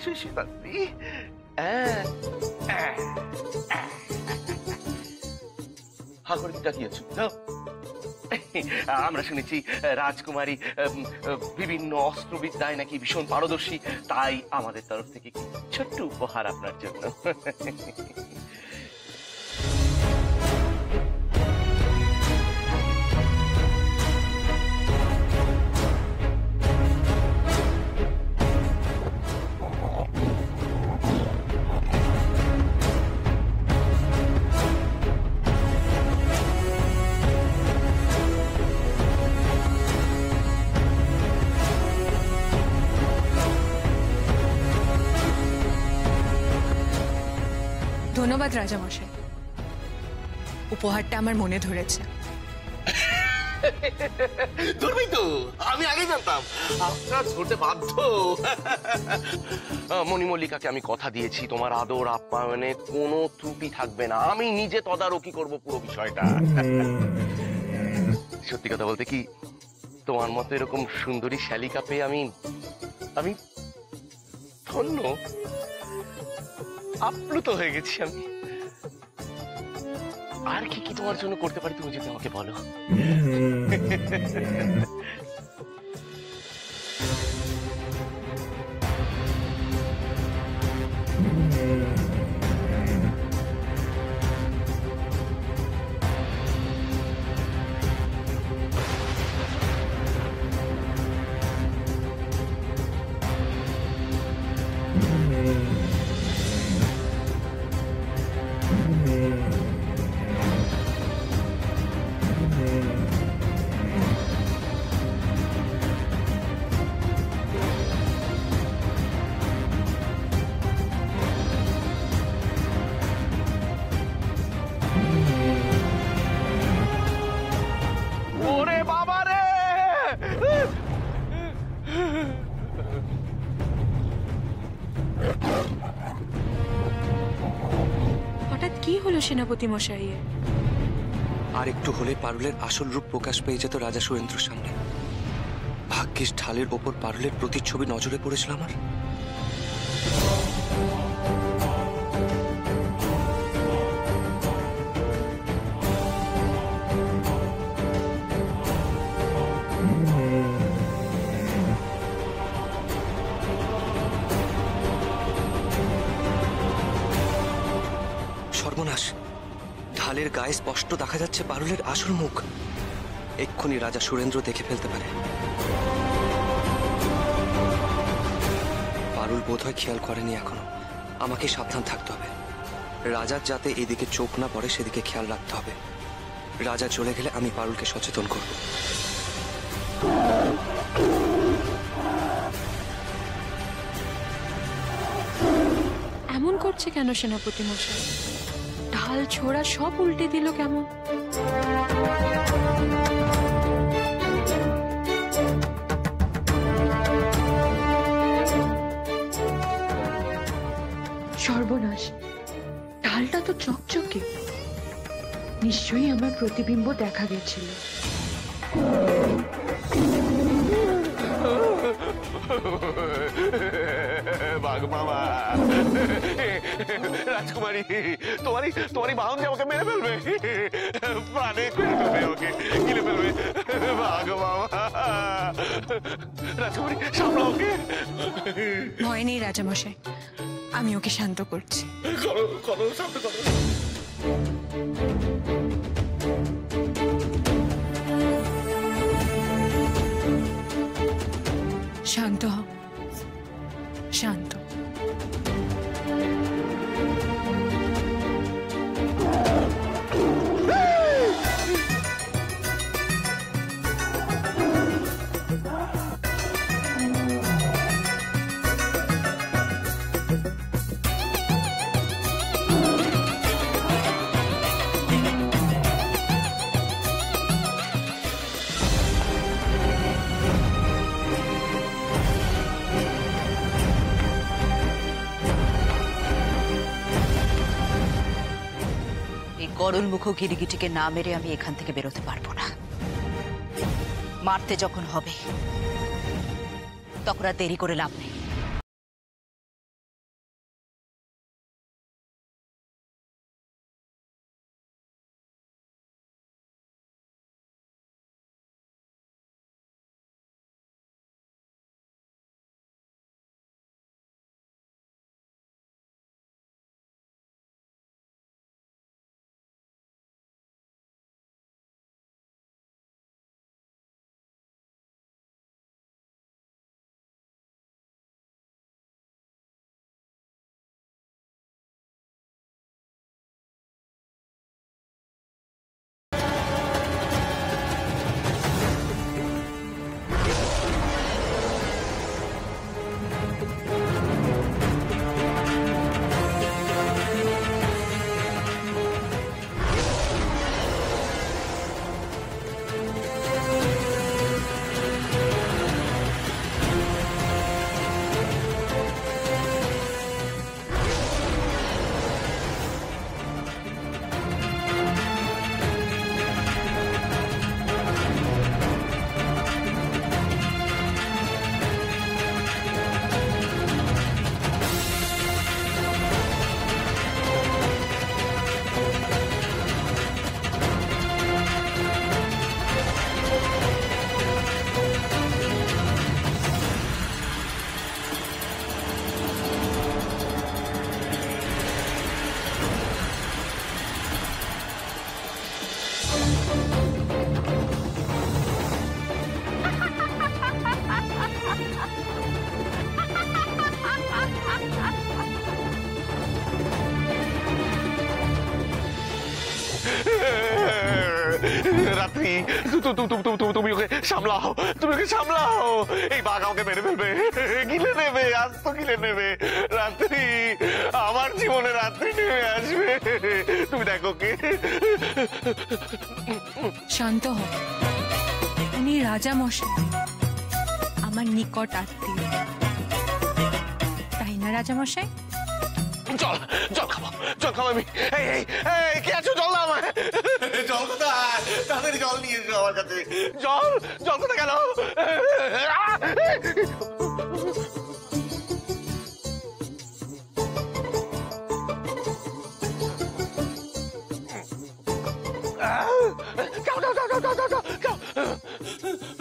শিশিরাত্রি। হা করে কি তাকিয়েছো? আমরা শুনেছি রাজকুমারী বিভিন্ন অস্ত্রবিদ্যায় নাকি ভীষণ পারদর্শী, তাই আমাদের তরফ থেকে ছোট্ট উপহার আপনার জন্য। ধন্যবাদ রাজামশাই, উপহারটা আমার মনে ধরেছে। ধরবি তো, আমি আগে জানতাম আপনার ধরতে বাধ্য। মণিমল্লিকাকে আমি কথা দিয়েছি তোমার আদর আপ্যায়নে কোনো ত্রুটি থাকবে না, আমি নিজে তদারকি করব পুরো বিষয়টা। সত্যি কথা বলতে কি, তোমার মতো এরকম সুন্দরী শালিকা পেয়ে আমি ধন্য, আপ্লুত হয়ে গেছি আমি। আর কি কি তোমার জন্য করতে পারি তুমি যদি আমাকে বলো। ওরে বাবা রে! হঠাৎ কি হলো সেনাপতি মশাইয়ের? আর একটু হলে পারুলের আসল রূপ প্রকাশ পেয়ে যেত রাজা সুরেন্দ্রর সামনে। ভাগ্যিস ঢালের ওপর পারুলের প্রতিচ্ছবি নজরে পড়েছিল আমার। সর্বনাশ, ঢালের গায়ে স্পষ্ট দেখা যাচ্ছে পারুলের আসল মুখ। এক্ষুনি রাজা সুরেন্দ্র দেখে ফেলতে পারে। পারুল বোধহয় খেয়াল করেনি এখনো। আমাকে সাবধান থাকতে হবে। রাজার যাতে এদিকে চোখ না পড়ে সেদিকে খেয়াল রাখতে হবে। রাজা চলে গেলে আমি পারুলকে সচেতন করব। এমন করছে কেন সেনাপতি মশাই? ঢাল ছোড়া সব উল্টে দিল কেমন? সর্বনাশ, ঢালটা তো চকচকে, নিশ্চয়ই আমার প্রতিবিম্ব দেখা গেছিল। বাঘ মামা, রাজকুমারী, তোমারই বাহন যে আমাকে মেরে ফেলবে, প্রাণে মেরে ফেলবে, আমাকে গিলে ফেলবে। বাঘ মামা, রাজকুমারী সামলা ওকে। ভয় নেই রাজামশাই, আমি ওকে শান্ত করছি। করো, শান্ত করো। শান্ত হ, শান্ত। গরলমুখ গিরিগিটিকে না মেরে আমি এখান থেকে বেরোতে পারবো না। মারতে যখন হবে তখন আর দেরি করে লাভ নেই। রাত্রি তুমি ওকে সামলাও, তুমি ওকে সামলাও। এই বাঘ আমাকে মেরে ফেলবে, গিলে নেবে, আজ তো গিলে নেবে। রাত্রি, আমার জীবনে রাত্রি নেমে আসবে। তুমি দেখো কে। শান্ত হ, উনি রাজা মশাই, আমার নিকট আত্মীয়, তাই না রাজা মশাই? জল জল খাবো, জল খাবো আমি। এই এই এই, কে আছো? জল দাও আমায়। জল কোথায়? তাড়াতাড়ি জল নিয়ে এসো আমার কাছে। জল, জল কোথায় গেল? যাও যাও যাও যাও যাও যাও যাও।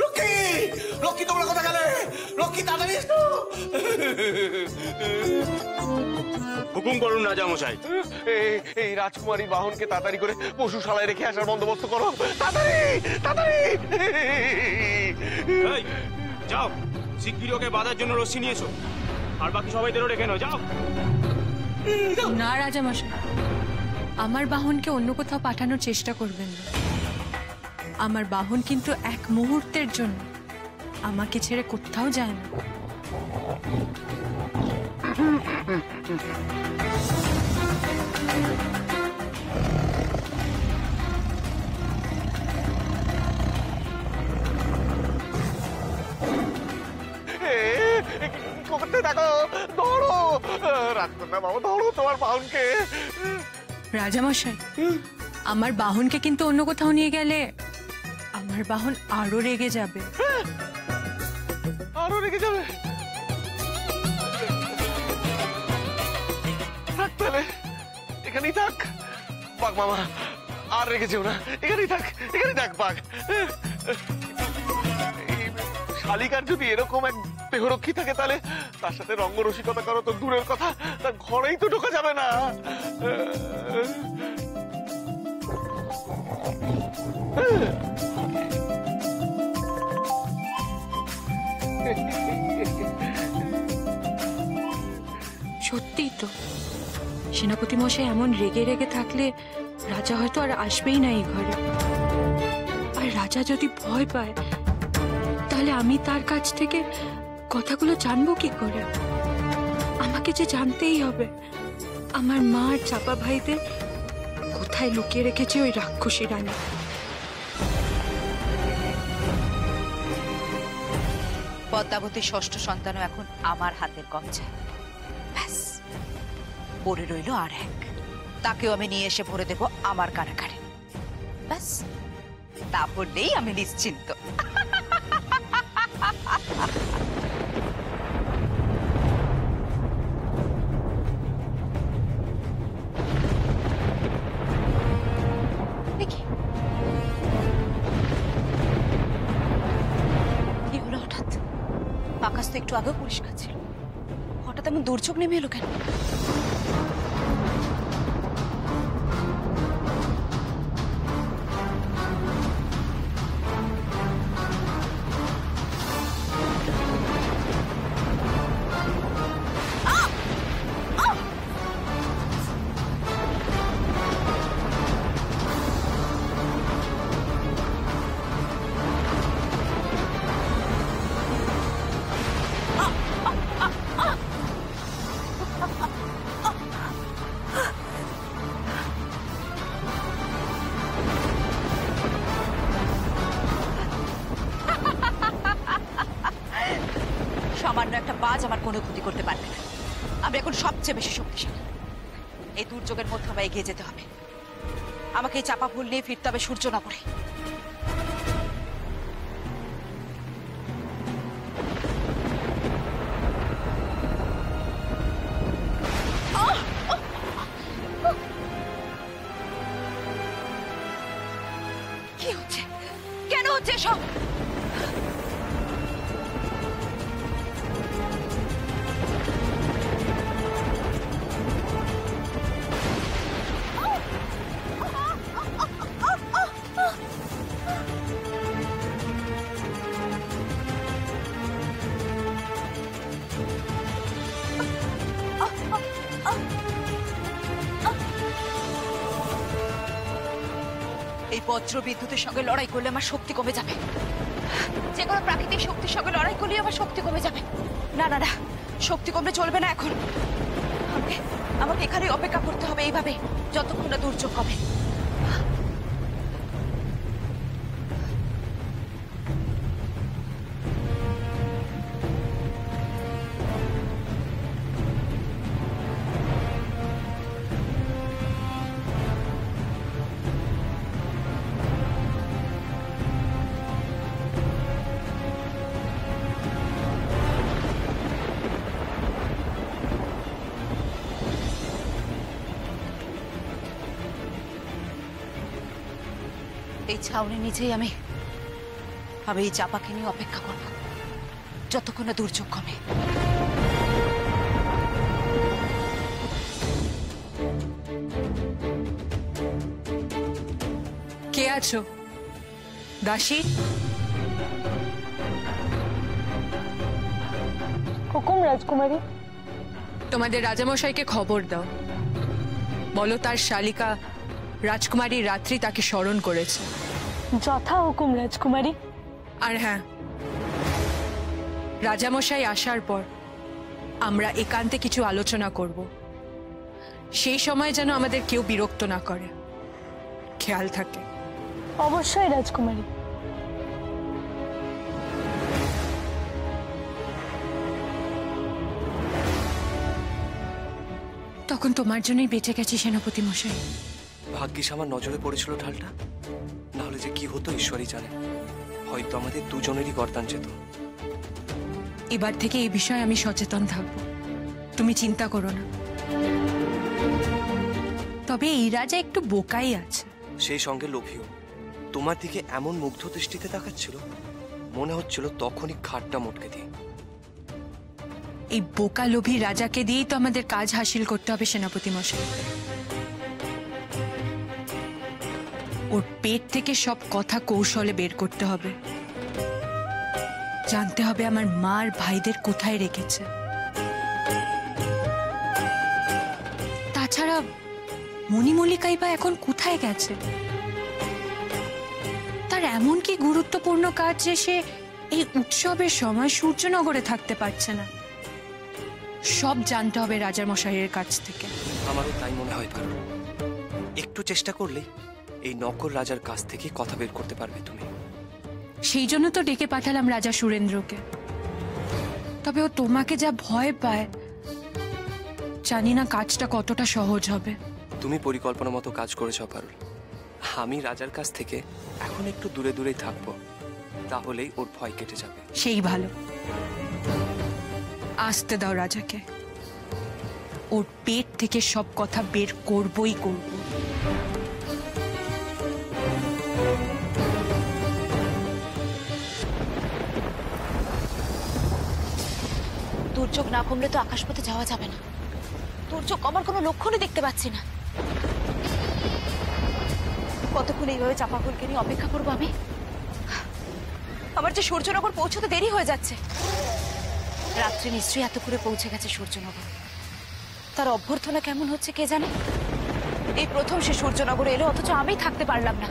লক্ষ্মী, লক্ষ্মী তোমরা কোথায় গেলে? লক্ষ্মী তাড়াতাড়ি এসো। হুকুম করুন রাজা মশাই। এই রাজকুমারী বাহনকে তাড়াতাড়ি করে পশুশালায় রেখে আসার বন্দোবস্ত করো। তাড়াতাড়ি তাড়াতাড়ি। এই, যাও শিগগিরই ওকে বাঁধার জন্য রশ্মি নিয়ে এসো, আর বাকি সবাইদেরও রেখে নাও, যাও। না রাজা মশাই, আমার বাহনকে অন্য কোথাও পাঠানোর চেষ্টা করবেন না। আমার বাহন কিন্তু এক মুহূর্তের জন্য আমাকে ছেড়ে কোথাও যায় না। করতে থাকো, ধরো রাজকন্যা বাবা, ধরো তোমার বাহনকে। রাজামশাই, আমার বাহনকে কিন্তু অন্য কোথাও নিয়ে গেলে আমার বাহন আরো রেগে যাবে। আরো রেগে যাবে? থাক তাহলে, এখানেই থাক বাঘ মামা, আর রেগে যেও না। এখানেই থাক, এখানেই থাক বাঘ। শালিকার যদি এরকম এক দেহরক্ষী থাকে, তাহলে তার সাথে রঙ্গরসিকতা করো তো দূরের কথা, তার ঘরেই তো ঢোকা যাবে না। সত্যিই তো, সেনাপতি মশাই এমন রেগে রেগে থাকলে রাজা হয়তো আর আসবেই না এই ঘরে। আর রাজা যদি ভয় পায়, তাহলে আমি তার কাছ থেকে কথাগুলো জানবো কি করে? আমাকে যে জানতেই হবে আমার মা আর চাপা ভাইদের কোথায় লুকিয়ে রেখেছে ওই রাক্ষসী রানী। পদ্মাবতীর ষষ্ঠ সন্তানও এখন আমার হাতের কবজায়। ব্যাস, পড়ে রইল আর এক, তাকেও আমি নিয়ে এসে ভরে দেব আমার কারাগারে। ব্যাস, তারপর নেই আমি নিশ্চিন্ত। দেখি কি হলো হঠাৎ? আকাশ তো একটু আগেও পরিষ্কার ছিল, হঠাৎ এমন দুর্যোগ নেমে এলো কেন? সামান্য একটা বাজ আমার কোনো ক্ষতি করতে পারবে না। আমি এখন সবচেয়ে বেশি শক্তিশালী। এই দুর্যোগের মধ্যে আমায় এগিয়ে যেতে হবে। আমাকে এই চাপা ফুল নিয়ে ফিরতে হবে সূর্যনগরে। কি হচ্ছে? কেন হচ্ছে সব? বজ্র বিদ্যুতের সঙ্গে লড়াই করলে আমার শক্তি কমে যাবে, যে কোনো প্রাকৃতিক শক্তির সঙ্গে লড়াই করলে আমার শক্তি কমে যাবে। না না না, শক্তি কমলে চলবে না এখন। আমাকে এখানে অপেক্ষা করতে হবে এইভাবে, যতক্ষণ না দুর্যোগ কমে। এই ছাউনি নিচেই আমি এই চাপাকে নিয়ে অপেক্ষা করব, যতক্ষণ না দুর্যোগ কমে। কে আছো দাসী? হুকুম রাজকুমারী। তোমাদের রাজামশাইকে খবর দাও, বলো তার শালিকা রাজকুমারী রাত্রি তাকে স্মরণ করেছে। যথা হুকুম রাজকুমারী। আর হ্যাঁ, রাজামশাই আসার পর আমরা একান্তে কিছু আলোচনা করব, সেই সময় যেন আমাদের কেউ বিরক্ত না করে, খেয়াল থাকে। অবশ্যই রাজকুমারী। তখন তোমার জন্যই বেঁচে গেছি সেনাপতি মশাই। ভাগ্যিস আমার নজরে পড়েছিল ঢালটা, নাহলে যে কি হতো ঈশ্বরই জানে। হয়তো আমাদের দুজনেরই গর্দান যেত। এবার থেকে এই বিষয়ে আমি সচেতন থাকব, তুমি চিন্তা করো না। তবে এই রাজা একটু বোকাই আছে। সেই সঙ্গে লোভীও। তোমার দিকে এমন মুগ্ধ দৃষ্টিতে তাকাচ্ছিল, মনে হচ্ছিল তখনই খাটটা মটকে দিয়ে। এই বোকা লোভী রাজাকে দিয়েই তো আমাদের কাজ হাসিল করতে হবে সেনাপতি মশাই। ওর পেট থেকে সব কথা কৌশলে বের করতে হবে, জানতে হবে আমার মার ভাইদের কোথায় রেখেছে। তাছাড়া মণিমল্লিকাই বা এখন কোথায় গেছে? তার এমন কি গুরুত্বপূর্ণ কাজ যে সে এই উৎসবের সময় সূর্যনগরে থাকতে পারছে না? সব জানতে হবে রাজার মশাইয়ের কাছ থেকে। আমারও তাই মনে হয় পারো। একটু চেষ্টা করলে এই নকল রাজার কাছ থেকে কথা বের করতে পারবে তুমি। সেই জন্য তো ডেকে পাঠালাম রাজা সুরেন্দ্রকে। তবে ও তোমাকে যা ভয় পায়, জানি না কাজটা কতটা সহজ হবে। তুমি পরিকল্পনা মতো কাজ করেছ পারুল। আমি রাজার কাছ থেকে এখন একটু দূরে দূরেই থাকবো, তাহলেই ওর ভয় কেটে যাবে। সেই ভালো। আসতে দাও রাজাকে, ওর পেট থেকে সব কথা বের করবই করব। দুর্যোগ না কমলে তো আকাশপথে যাওয়া যাবে না। দুর্যোগ কমার কোনো লক্ষণই দেখতে পাচ্ছি না। কতক্ষণ এইভাবে চাপা ফুলকে নিয়ে অপেক্ষা করবো আমি? আমার যে সূর্যনগর পৌঁছতে দেরি হয়ে যাচ্ছে। রাত্রি নিশ্চয়ই এত করে পৌঁছে গেছে সূর্যনগর। তার অভ্যর্থনা কেমন হচ্ছে কে জানে। এই প্রথম সে সূর্যনগরে এলো, অথচ আমি থাকতে পারলাম না।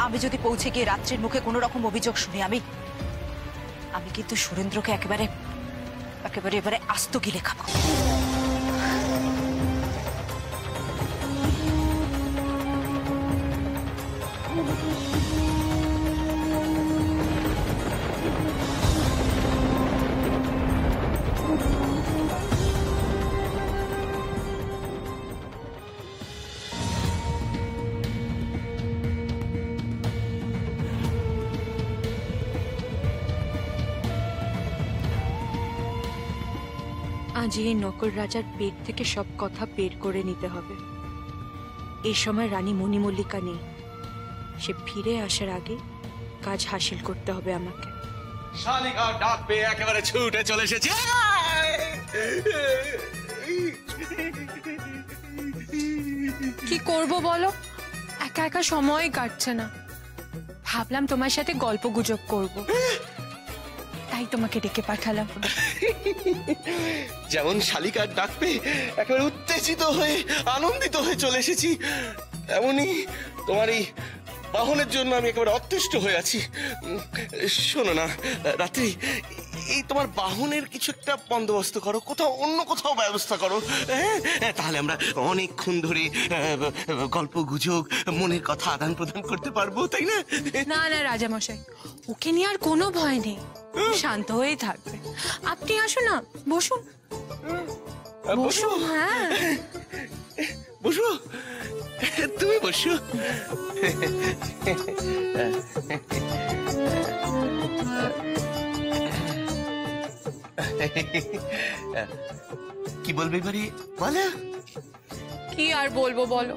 আমি যদি পৌঁছে গিয়ে রাত্রির মুখে কোনো রকম অভিযোগ শুনি, আমি কিন্তু সুরেন্দ্রকে একেবারে এবারে আস্ত গিলে খাবো। আজ এই নকল রাজার পেট থেকে সব কথা বের করে নিতে হবে। এই সময় রানী মণিমল্লিকা নেই, সে ফিরে আসার আগে কাজ হাসিল করতে হবে আমাকে। শালিকার ডাক পেয়ে একেবারে ছুটে চলে এসেছি। কি করব বলো, একা একা সময় কাটছে না। ভাবলাম তোমার সাথে গল্প গুজব করব, তাই তোমাকে ডেকে পাঠালাম। যেমন শালিকার ডাক পেয়ে একেবারে উত্তেজিত হয়ে আনন্দিত হয়ে চলে এসেছি, এমনই তোমার এই বাহনের জন্য আমি একেবারে অতিষ্ঠ হয়ে আছি। শোনো না রাত্রি, এই তোমার বাহনের কিছু একটা বন্দোবস্ত করো, কোথাও অন্য কোথাও ব্যবস্থা করো। হ্যাঁ, তাহলে আমরা অনেকক্ষণ ধরে গল্প গুজব মনের কথা আদান প্রদান করতে পারবো, তাই না? না না রাজামশাই, ওকে নিয়ে আর কোনো ভয় নেই, শান্ত হয়েই থাকবে। আপনি আসুন না, বসুন বসুন। হ্যাঁ বসো, তুমি বসো। কি বলবে এবারে বলো? কি আর বলবো বলো,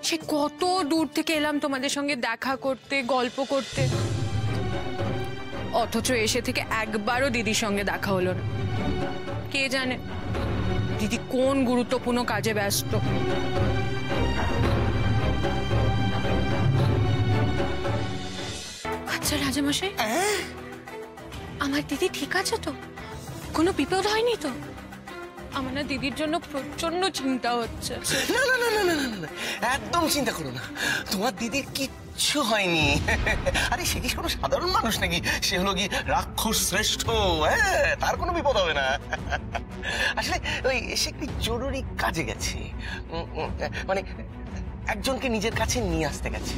সে কত দূর থেকে এলাম তোমাদের সঙ্গে দেখা করতে, গল্প করতে, অথচ এসে থেকে একবারও দিদির সঙ্গে দেখা হলো না। কে জানে দিদি কোন গুরুত্বপূর্ণ কাজে ব্যস্ত। আচ্ছা রাজামশাই, আমার দিদি ঠিক আছে তো? কোনো বিপদ হয়নি তো? আমার না দিদির জন্য প্রচন্ড চিন্তা হচ্ছে। না না না না না না না, একদম চিন্তা করো না, তোমার দিদির কিচ্ছু হয়নি। আরে সে কি কোনো সাধারণ মানুষ নাকি? সে হলো কি রাক্ষস শ্রেষ্ঠ, হ্যাঁ, তার কোনো বিপদ হবে না। আসলে ওই সে একটি জরুরি কাজে গেছে, মানে একজনকে নিজের কাছে নিয়ে আসতে গেছে।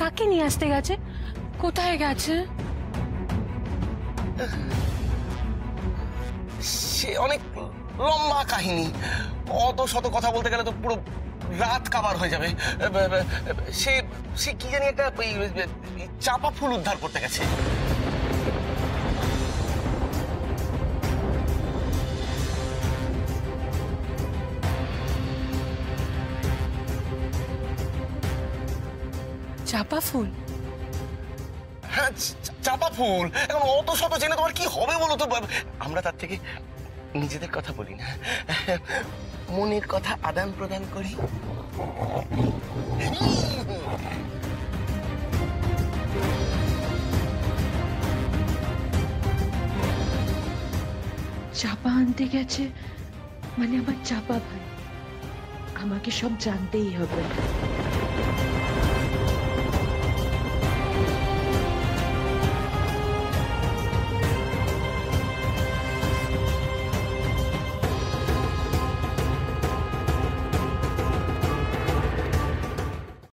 কাকে নিয়ে আসতে গেছে? কোথায় গেছে? সে অনেক লম্বা কাহিনী, অত শত কথা বলতে গেলে তো পুরো রাত কাবার হয়ে যাবে। সে সে কি জানি একটা চাপা ফুল উদ্ধার করতে গেছে। চাপা ফুল? হ্যাঁ, চাপা ফুল। এখন অত শত জেনে তোমার কি হবে বলো তো? আমরা তার থেকে নিজেদের কথা বলি না, মনের কথা আদান প্রদান করি। চাপা আনতে গেছে মানে আমার চাপা ভাই, আমাকে সব জানতেই হবে।